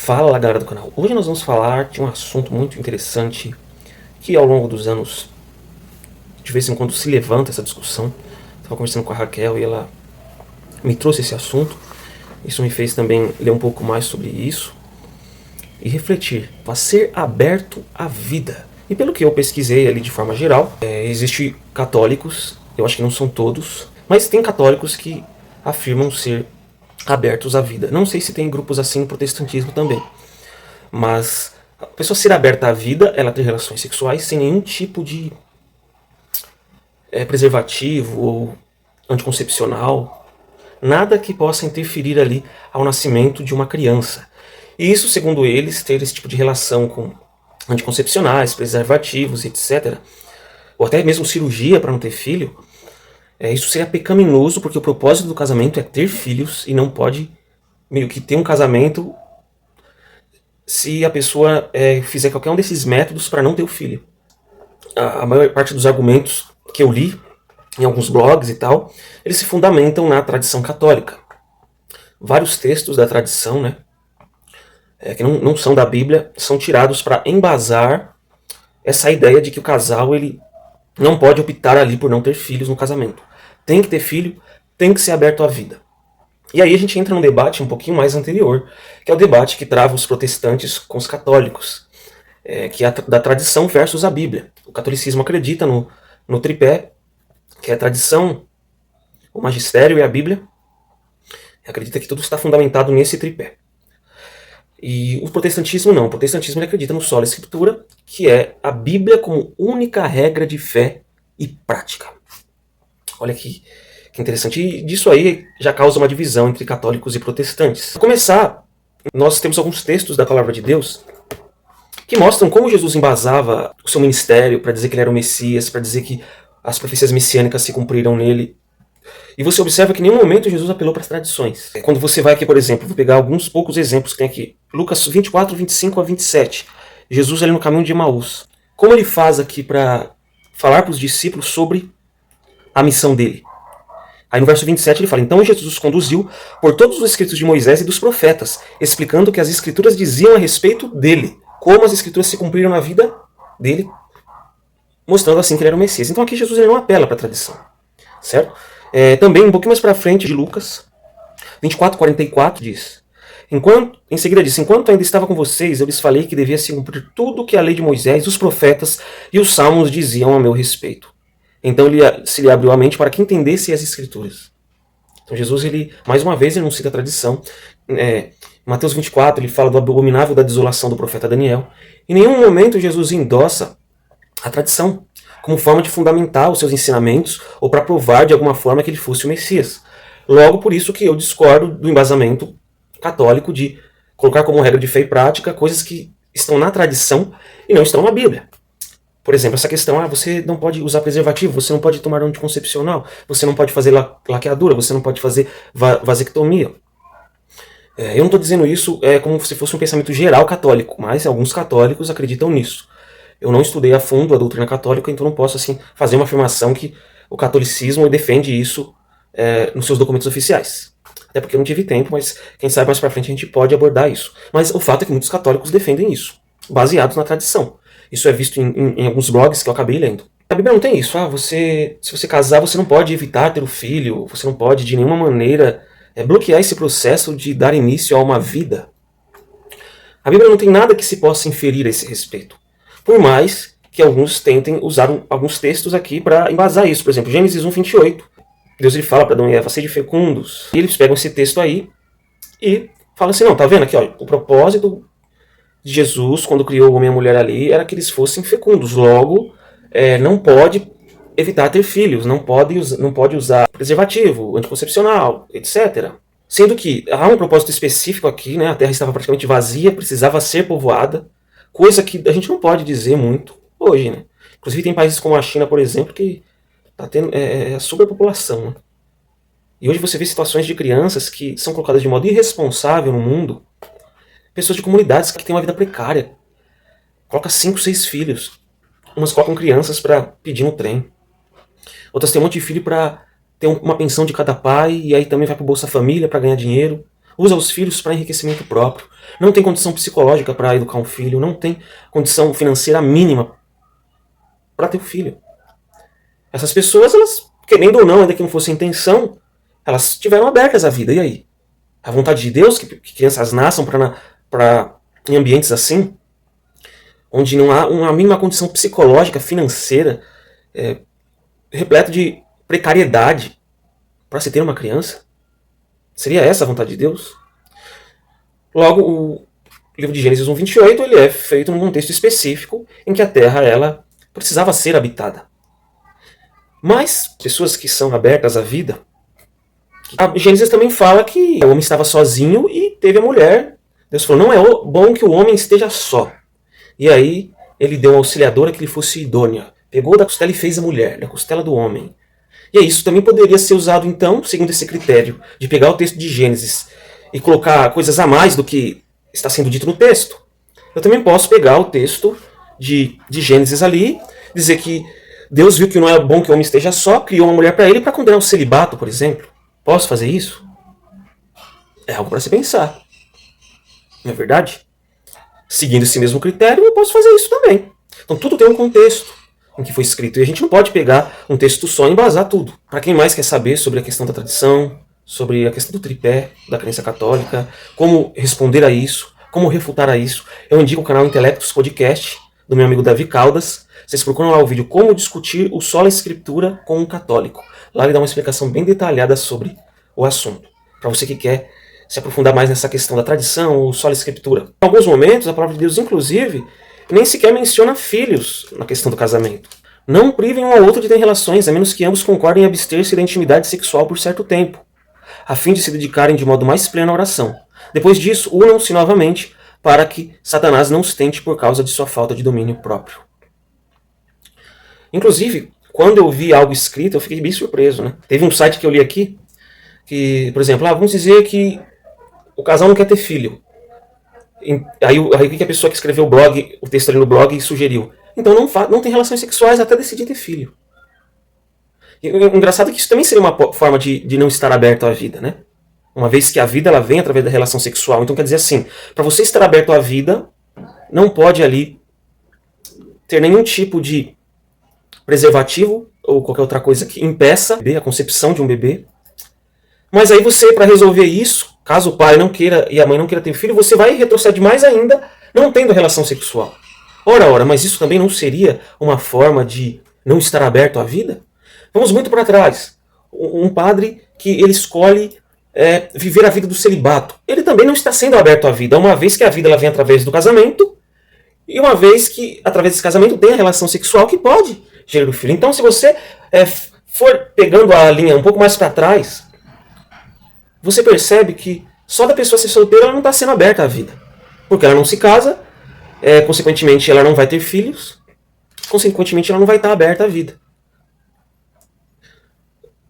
Fala galera do canal, hoje nós vamos falar de um assunto muito interessante que ao longo dos anos de vez em quando se levanta essa discussão. Estava conversando com a Raquel e ela me trouxe esse assunto. Isso me fez também ler um pouco mais sobre isso e refletir, a ser aberto à vida. E pelo que eu pesquisei ali de forma geral, existem católicos, eu acho que não são todos, mas tem católicos que afirmam ser abertos à vida. Não sei se tem grupos assim no protestantismo também. Mas a pessoa ser aberta à vida, ela ter relações sexuais sem nenhum tipo de preservativo ou anticoncepcional. Nada que possa interferir ali ao nascimento de uma criança. E isso, segundo eles, ter esse tipo de relação com anticoncepcionais, preservativos, etc. Ou até mesmo cirurgia para não ter filho. Isso seria pecaminoso, porque o propósito do casamento é ter filhos e não pode meio que ter um casamento se a pessoa fizer qualquer um desses métodos para não ter o filho. A maior parte dos argumentos que eu li em alguns blogs e tal, eles se fundamentam na tradição católica. Vários textos da tradição, né, que não são da Bíblia, são tirados para embasar essa ideia de que o casal ele não pode optar ali por não ter filhos no casamento. Tem que ter filho, tem que ser aberto à vida. E aí a gente entra num debate um pouquinho mais anterior, que é o debate que trava os protestantes com os católicos, que é da tradição versus a Bíblia. O catolicismo acredita no tripé, que é a tradição, o magistério e a Bíblia. Acredita que tudo está fundamentado nesse tripé. E o protestantismo não. O protestantismo ele acredita no sola escritura, que é a Bíblia como única regra de fé e prática. Olha que interessante. E disso aí já causa uma divisão entre católicos e protestantes. Para começar, nós temos alguns textos da palavra de Deus que mostram como Jesus embasava o seu ministério para dizer que ele era o Messias, para dizer que as profecias messiânicas se cumpriram nele. E você observa que em nenhum momento Jesus apelou para as tradições. Quando você vai aqui, por exemplo, vou pegar alguns poucos exemplos que tem aqui. Lucas 24, 25 a 27. Jesus ali no caminho de Emaús. Como ele faz aqui para falar para os discípulos sobre a missão dele? Aí no verso 27 ele fala: então Jesus os conduziu por todos os escritos de Moisés e dos profetas, explicando o que as escrituras diziam a respeito dele, como as escrituras se cumpriram na vida dele, mostrando assim que ele era o Messias. Então aqui Jesus ele não apela para a tradição, certo? Também um pouquinho mais para frente de Lucas 24, 44 diz: em seguida diz, enquanto ainda estava com vocês, eu lhes falei que devia se cumprir tudo o que a lei de Moisés, os profetas e os salmos diziam a meu respeito. Então se lhe abriu a mente para que entendesse as escrituras. Então Jesus, ele mais uma vez, ele não cita a tradição. Mateus 24, ele fala do abominável da desolação do profeta Daniel. Em nenhum momento Jesus endossa a tradição como forma de fundamentar os seus ensinamentos ou para provar de alguma forma que ele fosse o Messias. Logo, por isso que eu discordo do embasamento católico de colocar como regra de fé e prática coisas que estão na tradição e não estão na Bíblia. Por exemplo, essa questão, você não pode usar preservativo, você não pode tomar anticoncepcional, você não pode fazer laqueadura, você não pode fazer vasectomia. Eu não estou dizendo isso como se fosse um pensamento geral católico, mas alguns católicos acreditam nisso. Eu não estudei a fundo a doutrina católica, então não posso assim fazer uma afirmação que o catolicismo defende isso nos seus documentos oficiais. Até porque eu não tive tempo, mas quem sabe mais pra frente a gente pode abordar isso. Mas o fato é que muitos católicos defendem isso, baseados na tradição. Isso é visto em alguns blogs que eu acabei lendo. A Bíblia não tem isso. Se você casar, você não pode evitar ter o filho, você não pode de nenhuma maneira bloquear esse processo de dar início a uma vida. A Bíblia não tem nada que se possa inferir a esse respeito. Por mais que alguns tentem usar alguns textos aqui para embasar isso. Por exemplo, Gênesis 1, 28. Deus ele fala para Adão e Eva, sede fecundos. E eles pegam esse texto aí e falam assim, não, tá vendo aqui, ó, o propósito de Jesus, quando criou o homem e a mulher ali, era que eles fossem fecundos. Logo, não pode evitar ter filhos, não pode usar preservativo, anticoncepcional, etc. Sendo que há um propósito específico aqui, né? A Terra estava praticamente vazia, precisava ser povoada, coisa que a gente não pode dizer muito hoje, né? Inclusive tem países como a China, por exemplo, que está tendo a superpopulação, né? E hoje você vê situações de crianças que são colocadas de modo irresponsável no mundo, pessoas de comunidades que têm uma vida precária, coloca 5, 6 filhos, umas colocam crianças para pedir no trem, outras têm um monte de filho para ter uma pensão de cada pai, e aí também vai para o Bolsa Família para ganhar dinheiro, usa os filhos para enriquecimento próprio, não tem condição psicológica para educar um filho, não tem condição financeira mínima para ter um filho. Essas pessoas, elas, querendo ou não, ainda que não fosse a intenção, elas estiveram abertas à vida. E aí? A vontade de Deus que crianças nasçam em ambientes assim, onde não há uma mínima condição psicológica, financeira, repleto de precariedade para se ter uma criança? Seria essa a vontade de Deus? Logo, o livro de Gênesis 1:28 ele é feito num contexto específico em que a Terra ela precisava ser habitada. Mas pessoas que são abertas à vida, a Gênesis também fala que o homem estava sozinho e teve a mulher. Deus falou, não é bom que o homem esteja só. E aí ele deu uma auxiliadora que lhe fosse idônea. Pegou da costela e fez a mulher, da costela do homem. E isso também poderia ser usado, então, segundo esse critério, de pegar o texto de Gênesis e colocar coisas a mais do que está sendo dito no texto. Eu também posso pegar o texto de Gênesis ali, dizer que Deus viu que não é bom que o homem esteja só, criou uma mulher para ele para condenar o celibato, por exemplo. Posso fazer isso? É algo para se pensar. Não é verdade? Seguindo esse mesmo critério, eu posso fazer isso também. Então tudo tem um contexto em que foi escrito. E a gente não pode pegar um texto só e embasar tudo. Para quem mais quer saber sobre a questão da tradição, sobre a questão do tripé, da crença católica, como responder a isso, como refutar a isso, eu indico o canal Intelectus Podcast, do meu amigo Davi Caldas. Vocês procuram lá o vídeo Como Discutir o Sola Escritura com um Católico. Lá ele dá uma explicação bem detalhada sobre o assunto. Para você que quer se aprofundar mais nessa questão da tradição ou sola escritura. Em alguns momentos, a palavra de Deus, inclusive, nem sequer menciona filhos na questão do casamento. Não privem um ao outro de ter relações, a menos que ambos concordem em abster-se da intimidade sexual por certo tempo, a fim de se dedicarem de modo mais pleno à oração. Depois disso, unam-se novamente para que Satanás não os tente por causa de sua falta de domínio próprio. Inclusive, quando eu vi algo escrito, eu fiquei bem surpreso, né? Teve um site que eu li aqui, que, por exemplo, vamos dizer que o casal não quer ter filho. Aí o que a pessoa que escreveu o texto ali no blog sugeriu? Então não tem relações sexuais até decidir ter filho. E o engraçado é que isso também seria uma forma de não estar aberto à vida, né? Uma vez que a vida ela vem através da relação sexual. Então quer dizer assim, para você estar aberto à vida, não pode ali ter nenhum tipo de preservativo ou qualquer outra coisa que impeça a concepção de um bebê. Mas aí você, para resolver isso, caso o pai não queira e a mãe não queira ter filho, você vai retroceder mais ainda, não tendo relação sexual. Ora, mas isso também não seria uma forma de não estar aberto à vida? Vamos muito para trás. Um padre que ele escolhe viver a vida do celibato. Ele também não está sendo aberto à vida, uma vez que a vida ela vem através do casamento, e uma vez que, através desse casamento, tem a relação sexual que pode gerar o filho. Então, se você for pegando a linha um pouco mais para trás, você percebe que só da pessoa ser solteira ela não está sendo aberta à vida. Porque ela não se casa, consequentemente ela não vai ter filhos, consequentemente ela não vai estar aberta à vida.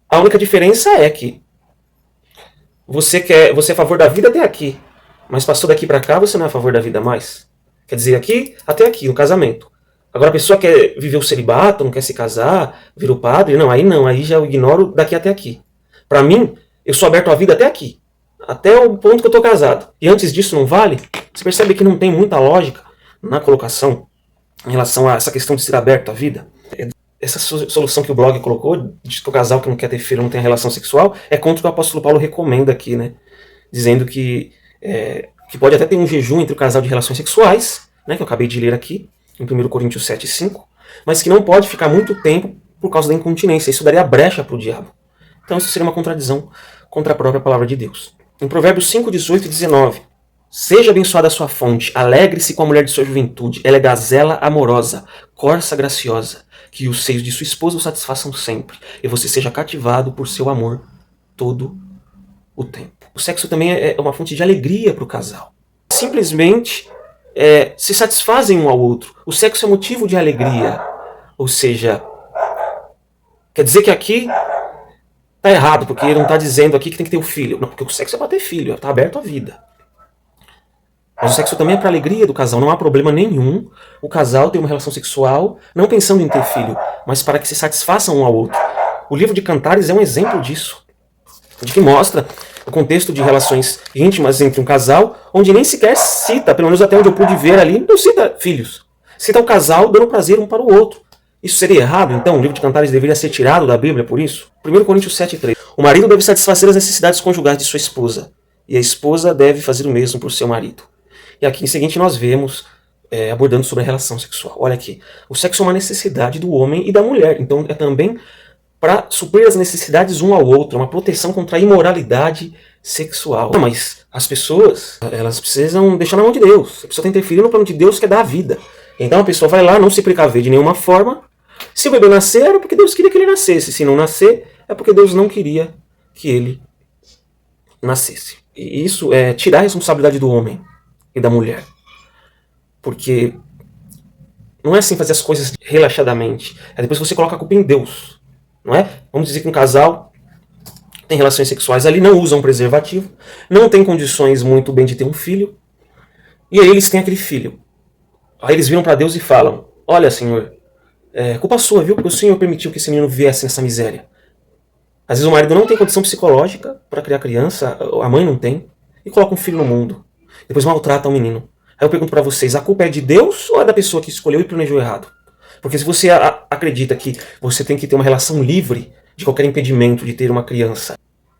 A única diferença é que você é a favor da vida até aqui, mas passou daqui para cá, você não é a favor da vida mais. Quer dizer, aqui até aqui, no casamento. Agora a pessoa quer viver o celibato, não quer se casar, vira o padre, aí já eu ignoro daqui até aqui. Para mim, eu sou aberto à vida até aqui, até o ponto que eu estou casado. E antes disso não vale? Você percebe que não tem muita lógica na colocação em relação a essa questão de ser aberto à vida? Essa solução que o blog colocou, de que o casal que não quer ter filho não tem relação sexual, é contra o que o apóstolo Paulo recomenda aqui, né? Dizendo que pode até ter um jejum entre o casal de relações sexuais, né, que eu acabei de ler aqui, em 1 Coríntios 7:5, mas que não pode ficar muito tempo por causa da incontinência. Isso daria brecha para o diabo. Então isso seria uma contradição contra a própria palavra de Deus. Em Provérbios 5:18 e 19, seja abençoada a sua fonte, alegre-se com a mulher de sua juventude, ela é gazela amorosa, corça graciosa, que os seios de sua esposa o satisfaçam sempre, e você seja cativado por seu amor todo o tempo. O sexo também é uma fonte de alegria para o casal. Simplesmente se satisfazem um ao outro. O sexo é motivo de alegria. Ou seja, quer dizer que aqui tá errado, porque ele não está dizendo aqui que tem que ter um filho. Não, porque o sexo é para ter filho, está aberto à vida. Mas o sexo também é para a alegria do casal, não há problema nenhum o casal ter uma relação sexual, não pensando em ter filho, mas para que se satisfaçam um ao outro. O livro de Cantares é um exemplo disso, de que mostra no contexto de relações íntimas entre um casal, onde nem sequer cita, pelo menos até onde eu pude ver ali, não cita filhos. Cita o casal dando prazer um para o outro. Isso seria errado, então? O livro de Cantares deveria ser tirado da Bíblia por isso? 1 Coríntios 7,3. O marido deve satisfazer as necessidades conjugais de sua esposa, e a esposa deve fazer o mesmo por seu marido. E aqui em seguinte nós vemos, abordando sobre a relação sexual. Olha aqui, o sexo é uma necessidade do homem e da mulher, então é também para suprir as necessidades um ao outro, uma proteção contra a imoralidade sexual. Não, mas as pessoas, elas precisam deixar na mão de Deus. A pessoa tem que interferir no plano de Deus, que é dar a vida. Então a pessoa vai lá, não se precaver de nenhuma forma. Se o bebê nascer, era porque Deus queria que ele nascesse. Se não nascer, é porque Deus não queria que ele nascesse. E isso é tirar a responsabilidade do homem e da mulher. Porque não é assim fazer as coisas relaxadamente. É depois que você coloca a culpa em Deus. Não é? Vamos dizer que um casal tem relações sexuais ali, não usam preservativo, não tem condições muito bem de ter um filho, e aí eles têm aquele filho. Aí eles viram para Deus e falam: olha, Senhor, é culpa sua, viu? Porque o Senhor permitiu que esse menino viesse nessa miséria. Às vezes o marido não tem condição psicológica para criar criança, a mãe não tem, e coloca um filho no mundo. Depois maltrata o menino. Aí eu pergunto para vocês, a culpa é de Deus ou é da pessoa que escolheu e planejou errado? Porque se você acredita que você tem que ter uma relação livre de qualquer impedimento de ter uma criança,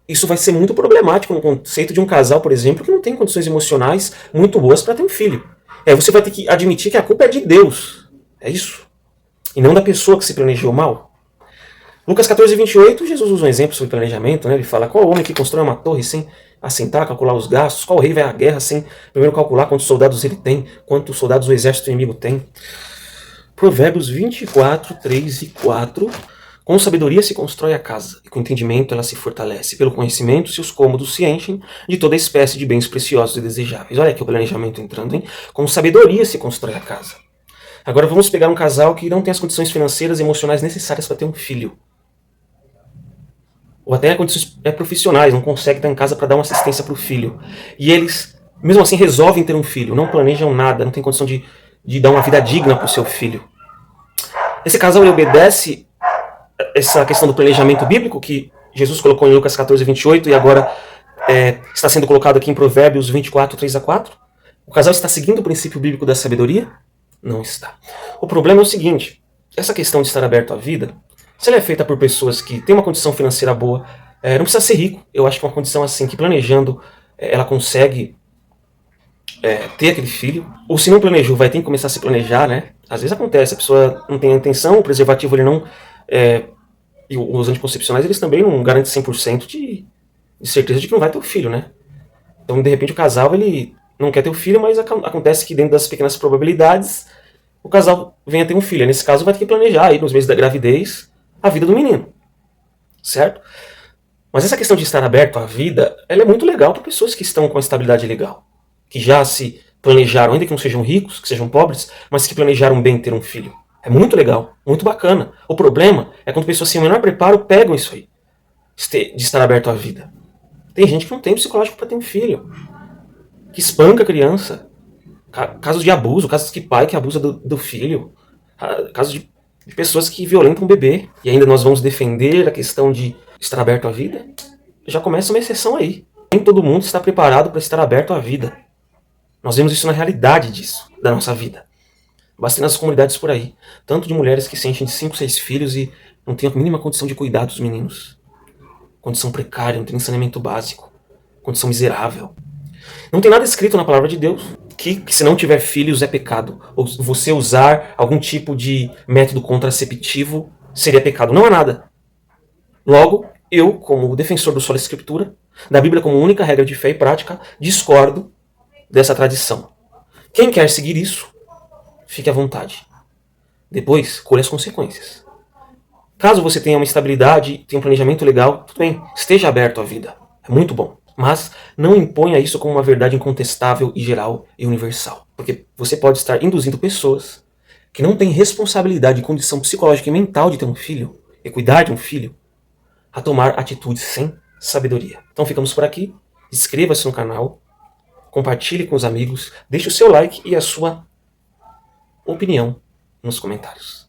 isso vai ser muito problemático no conceito de um casal, por exemplo, que não tem condições emocionais muito boas para ter um filho. Você vai ter que admitir que a culpa é de Deus. É isso. E não da pessoa que se planejou mal. Lucas 14:28, Jesus usa um exemplo sobre planejamento, né? Ele fala: qual homem que constrói uma torre sem assentar, calcular os gastos? Qual rei vai à guerra sem primeiro calcular quantos soldados ele tem, quantos soldados o exército inimigo tem? Provérbios 24, 3 e 4. Com sabedoria se constrói a casa, e com entendimento ela se fortalece. Pelo conhecimento, seus cômodos se enchem de toda espécie de bens preciosos e desejáveis. Olha aqui o planejamento entrando, hein? Com sabedoria se constrói a casa. Agora vamos pegar um casal que não tem as condições financeiras e emocionais necessárias para ter um filho. Ou até condições profissionais, não consegue estar em casa para dar uma assistência para o filho. E eles, mesmo assim, resolvem ter um filho, não planejam nada, não tem condição de dar uma vida digna para o seu filho. Esse casal ele obedece essa questão do planejamento bíblico que Jesus colocou em Lucas 14:28 e agora está sendo colocado aqui em Provérbios 24, 3 a 4. O casal está seguindo o princípio bíblico da sabedoria? Não está. O problema é o seguinte, essa questão de estar aberto à vida, se ela é feita por pessoas que têm uma condição financeira boa, não precisa ser rico, eu acho que é uma condição assim que planejando ela consegue ter aquele filho, ou se não planejou, vai ter que começar a se planejar, né? Às vezes acontece, a pessoa não tem a intenção, o preservativo ele não... e os anticoncepcionais eles também não garantem 100% de certeza de que não vai ter o filho, né? Então, de repente, o casal ele não quer ter o filho, mas acontece que dentro das pequenas probabilidades, o casal venha ter um filho. Nesse caso, vai ter que planejar aí, nos meses da gravidez, a vida do menino. Certo? Mas essa questão de estar aberto à vida, ela é muito legal para pessoas que estão com a estabilidade legal. Que já se planejaram, ainda que não sejam ricos, que sejam pobres, mas que planejaram bem ter um filho. É muito legal, muito bacana. O problema é quando pessoas sem o menor preparo pegam isso aí, de estar aberto à vida. Tem gente que não tem psicológico para ter um filho, que espanca a criança. Casos de abuso, casos de pai que abusa do filho, casos de pessoas que violentam o bebê. E ainda nós vamos defender a questão de estar aberto à vida? Já começa uma exceção aí. Nem todo mundo está preparado para estar aberto à vida. Nós vemos isso na realidade disso, da nossa vida. Basta nas comunidades por aí. Tanto de mulheres que se enchem de 5, 6 filhos e não têm a mínima condição de cuidar dos meninos. Condição precária, não tem saneamento básico. Condição miserável. Não tem nada escrito na palavra de Deus que se não tiver filhos é pecado. Ou você usar algum tipo de método contraceptivo seria pecado. Não há nada. Logo, eu, como defensor do sola escritura, da Bíblia como única regra de fé e prática, discordo dessa tradição. Quem quer seguir isso, fique à vontade. Depois, colhe as consequências. Caso você tenha uma estabilidade, tenha um planejamento legal, tudo bem, esteja aberto à vida. É muito bom. Mas não imponha isso como uma verdade incontestável e geral e universal. Porque você pode estar induzindo pessoas que não têm responsabilidade e condição psicológica e mental de ter um filho e cuidar de um filho a tomar atitudes sem sabedoria. Então ficamos por aqui. Inscreva-se no canal, compartilhe com os amigos, deixe o seu like e a sua opinião nos comentários.